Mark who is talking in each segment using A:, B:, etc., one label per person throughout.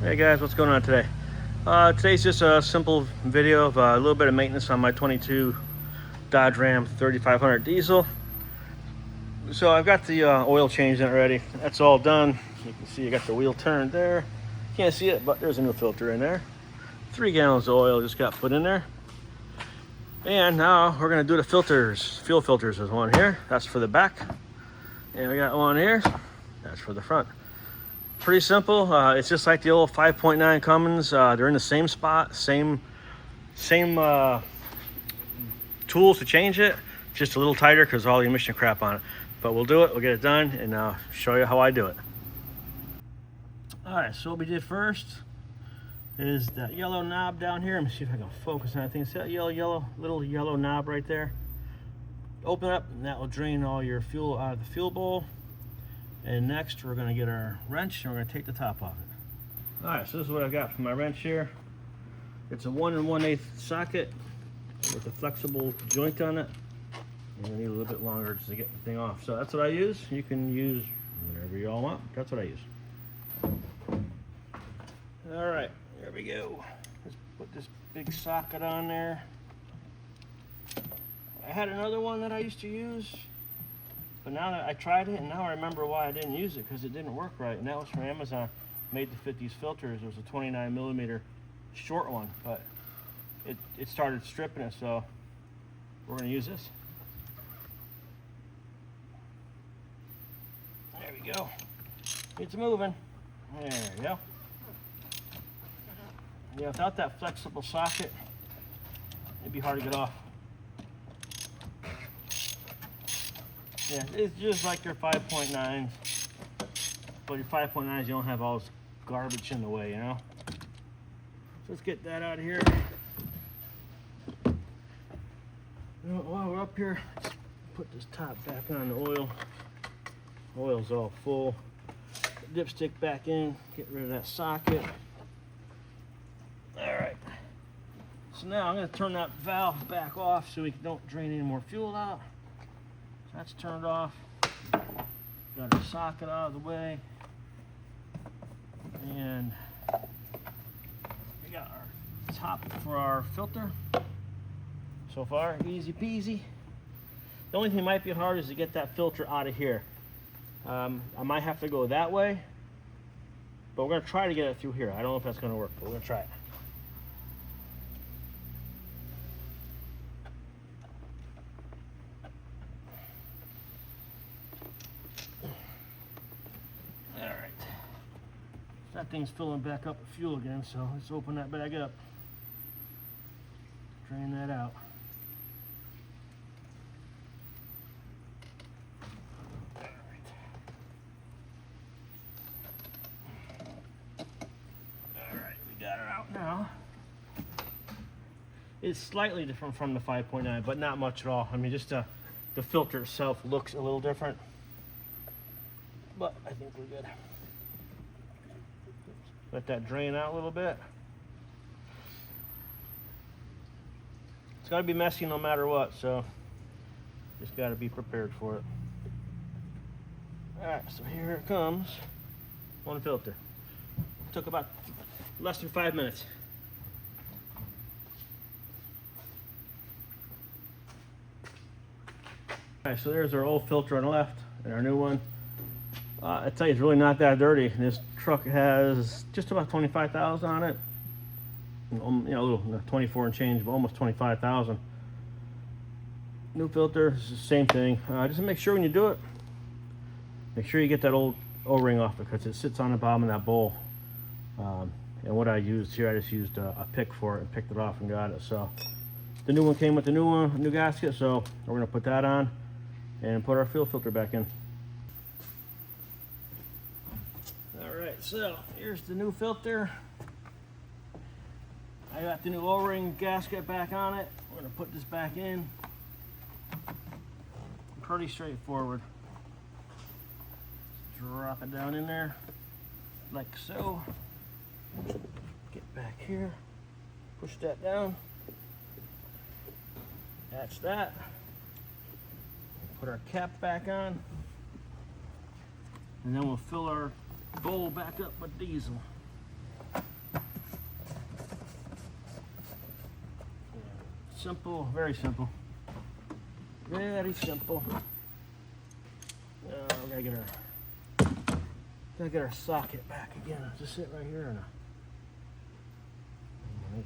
A: Hey guys, what's going on today? Today's just a simple video of a little bit of maintenance on my 22 Dodge Ram 3500 diesel. So I've got the oil changed in already. That's all done. You can see I got the wheel turned there. Can't see it, but there's a new filter in there. 3 gallons of oil just got put in there. And now we're gonna do the filters. Fuel filters. There's one here. That's for the back. And we got one here. That's for the front. Pretty simple. It's just like the old 5.9 Cummins. They're in the same spot, same tools to change it, just a little tighter because all the emission crap on it. But we'll do it, we'll get it done, and I'll show you how I do it. All right, so what we did first is that yellow knob down here. Let me see if I can focus on anything. See that little yellow knob right there? Open it up, and that will drain all your fuel out of the fuel bowl. And next we're going to get our wrench and we're going to take the top off it. Alright, so this is what I've got for my wrench here. It's a 1 1/8 socket with a flexible joint on it. And you need a little bit longer just to get the thing off. So that's what I use. You can use whatever you all want. That's what I use. Alright, there we go. Let's put this big socket on there. I had another one that I used to use. But now that I tried it, and now I remember why I didn't use it, because it didn't work right. And that was from Amazon. Made to fit these filters. It was a 29mm short one, but it started stripping it, so we're going to use this. There we go. It's moving. There we go. Yeah, without that flexible socket, it'd be hard to get off. Yeah, it's just like your 5.9s, but your 5.9s, you don't have all this garbage in the way, you know? So let's get that out of here. While we're up here, let's put this top back on the oil. Oil's all full. Dipstick back in, get rid of that socket. All right. So now I'm gonna turn that valve back off so we don't drain any more fuel out. That's turned off. Got our socket out of the way. And we got our top for our filter. So far, easy peasy. The only thing that might be hard is to get that filter out of here. I might have to go that way, but we're gonna try to get it through here. I don't know if that's gonna work, but we're gonna try it. That thing's filling back up with fuel again, so let's open that bag up. Drain that out. Alright, we got her out now. It's slightly different from the 5.9, but not much at all. I mean, just the filter itself looks a little different, but I think we're good. Let that drain out a little bit. It's gotta be messy no matter what, so just gotta be prepared for it. Alright, so here it comes. One filter. Took about less than 5 minutes. Alright, so there's our old filter on the left and our new one. I tell you, it's really not that dirty. This truck has just about 25,000 on it. You know, a little 24 and change, but almost 25,000. New filter, it's the same thing. Just make sure when you do it, make sure you get that old O-ring off because it sits on the bottom of that bowl. And what I used here, I just used a pick for it and picked it off and got it. So the new one came with the new gasket, so we're gonna put that on and put our fuel filter back in. Alright, so here's the new filter. I got the new O-ring gasket back on it. We're going to put this back in. Pretty straightforward. Drop it down in there like so. Get back here. Push that down. That's that. Put our cap back on. And then we'll fill our bowl back up with diesel. Simple, very simple. Very simple. We gotta get our socket back again. Does it sit right here or no? I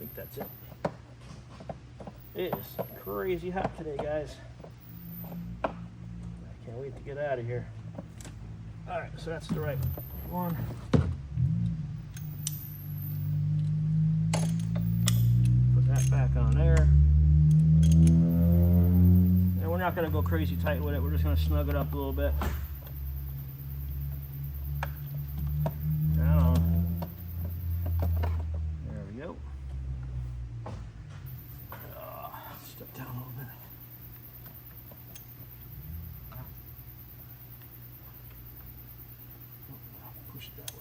A: think that's it. It is crazy hot today, guys. I can't wait to get out of here. All right, so that's the right one. Put that back on there. And we're not gonna go crazy tight with it. We're just gonna snug it up a little bit. Push it that way.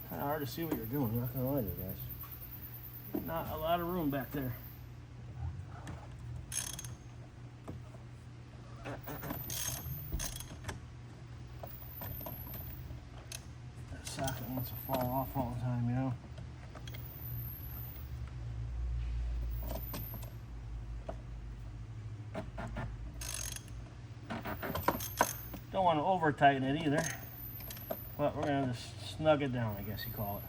A: Kind of hard to see what you're doing, I'm not gonna lie to you guys. Not a lot of room back there. That socket wants to fall off all the time, you know? Don't want to over tighten it either, but we're going to just snug it down, I guess you call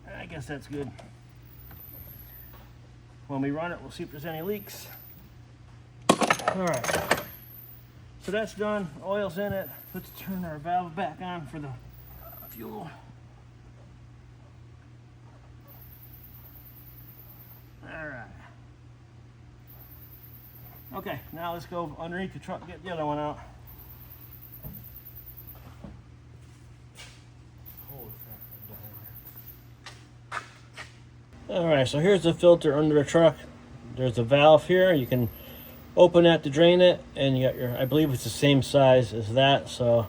A: it. I guess that's good. When we run it, we'll see if there's any leaks. All right, so that's done. Oil's in it. Let's turn our valve back on for the fuel. All right. Okay, now let's go underneath the truck and get the other one out. All right, so here's the filter under the truck. There's a valve here. You can open that to drain it, and you got your, I believe it's the same size as that. So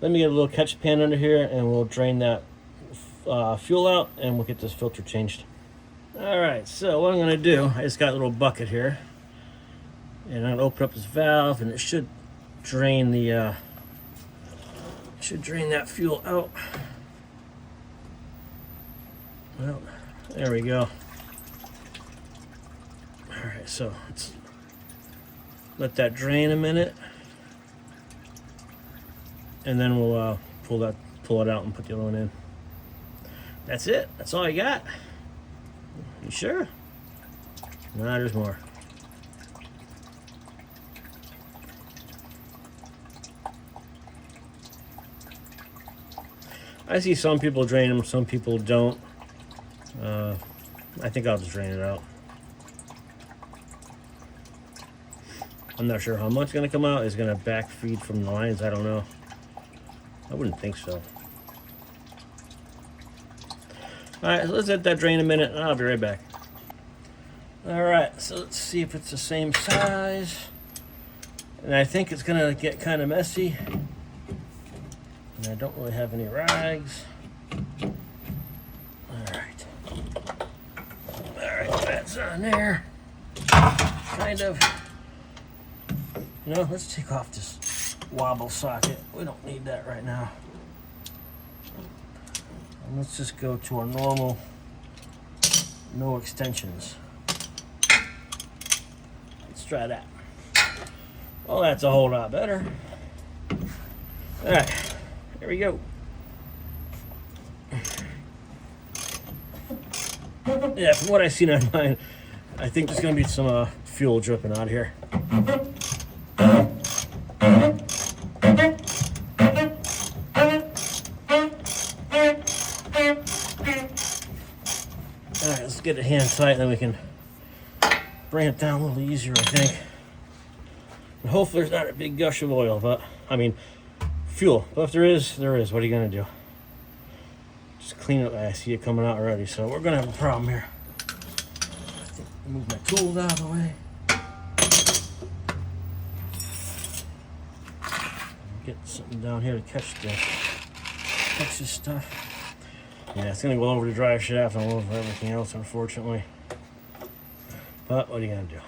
A: let me get a little catch pan under here, and we'll drain that fuel out, and we'll get this filter changed. All right, so what I'm gonna do, I just got a little bucket here, and I'm gonna open up this valve, and it should drain the that fuel out. Well, there we go. All right, so let's let that drain a minute, and then we'll pull it out and put the other one in. That's it. That's all I got. You sure? No, there's more. I see some people drain them, some people don't. I think I'll just drain it out. I'm not sure how much is going to come out. Is going to back feed from the lines? I don't know. I wouldn't think so. Alright, so let's let that drain a minute, and I'll be right back. Alright, so let's see if it's the same size. And I think it's going to get kind of messy. And I don't really have any rags. Alright. Alright, that's on there. Kind of. You know, let's take off this wobble socket. We don't need that right now. And let's just go to our normal, no extensions. Let's try that. Well, that's a whole lot better. All right, here we go. Yeah, from what I've seen online, I think there's gonna be some fuel dripping out of here. Alright, let's get it hand tight, and then we can bring it down a little easier, I think. And hopefully there's not a big gush of oil, but, I mean, fuel. But if there is, there is. What are you going to do? Just clean it. I see it coming out already, so we're going to have a problem here. Move my tools out of the way. Get something down here to catch this stuff. Yeah, it's gonna go over the drive shaft and all over everything else, unfortunately. But what are you gonna do?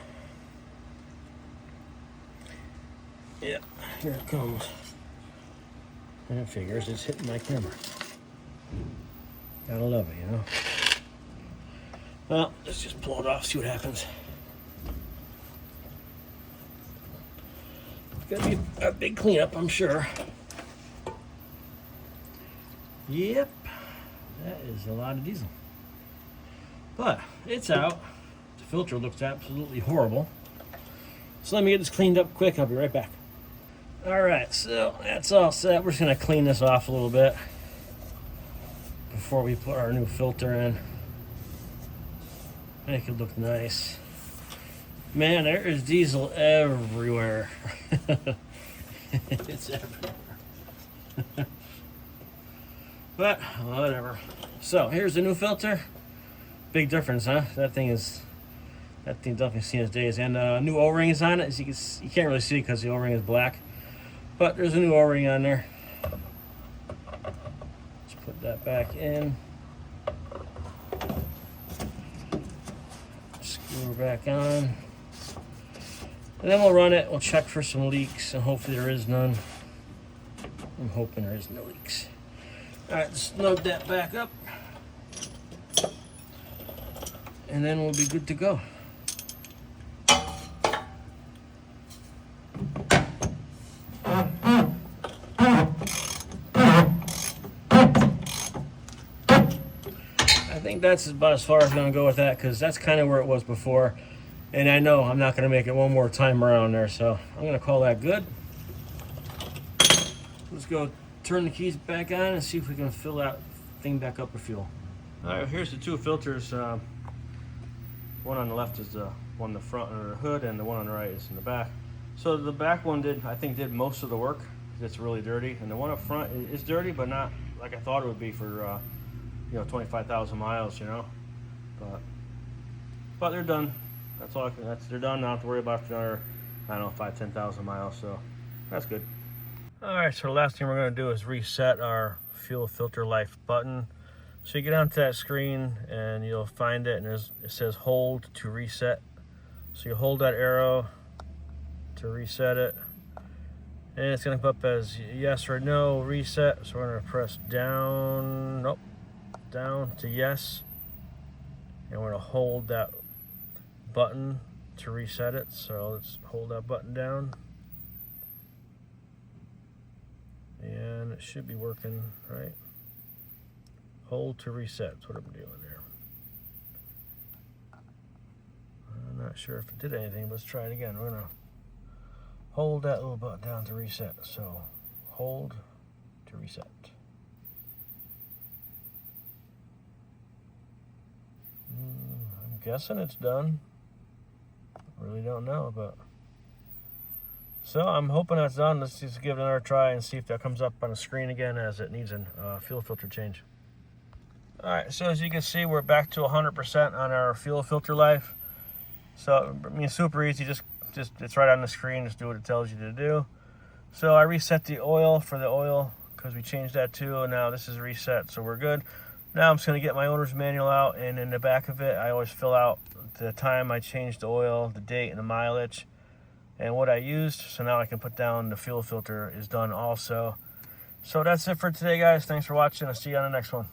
A: Yep, here it comes. And it figures it's hitting my camera. Gotta love it, you know? Well, let's just pull it off, see what happens. It's gonna be a big cleanup, I'm sure. Yep, that is a lot of diesel. But it's out. The filter looks absolutely horrible. So let me get this cleaned up quick. I'll be right back. All right, so that's all set. We're just gonna clean this off a little bit before we put our new filter in. Make it look nice. Man, there is diesel everywhere. It's everywhere. But whatever. So here's the new filter. Big difference, huh? That thing definitely seen its days. And new O-rings on it. As you can't really see because the O-ring is black. But there's a new O-ring on there. Let's put that back in. Screw it back on. And then we'll run it. We'll check for some leaks, and hopefully there is none. I'm hoping there is no leaks. All right, let's load that back up. And then we'll be good to go. I think that's about as far as I'm going to go with that, because that's kind of where it was before. And I know I'm not going to make it one more time around there, so I'm going to call that good. Let's go turn the keys back on and see if we can fill that thing back up with fuel. All right, here's the two filters. One on the left is the one in the front or the hood, and the one on the right is in the back. So the back one I think did most of the work. It's really dirty, and the one up front is dirty, but not like I thought it would be for 25,000 miles, you know. But they're done. That's all. They're done. Not have to worry about for another, I don't know, 5-10,000 miles. So that's good. All right. So the last thing we're going to do is reset our fuel filter life button. So you get onto that screen and you'll find it, and it says hold to reset. So you hold that arrow to reset it, and it's going to come up as yes or no reset. So we're going to press down. Nope. Down to yes, and we're going to hold that button to reset it. So let's hold that button down, and it should be working, right? Hold to reset, that's what I'm doing there. I'm not sure if it did anything, but let's try it again. We're going to hold that little button down to reset. So hold to reset. I'm guessing it's done. Really don't know, but so I'm hoping that's done. Let's just give it another try and see if that comes up on the screen again, as it needs a fuel filter change. All right, so as you can see, we're back to 100% on our fuel filter life. So I mean, super easy. Just it's right on the screen. Just do what it tells you to do. So I reset the oil for the oil because we changed that too, and now this is reset, so we're good. Now I'm just going to get my owner's manual out, and in the back of it, I always fill out the time I changed the oil, the date, and the mileage, and what I used. So now I can put down the fuel filter is done also. So that's it for today, guys. Thanks for watching. I'll see you on the next one.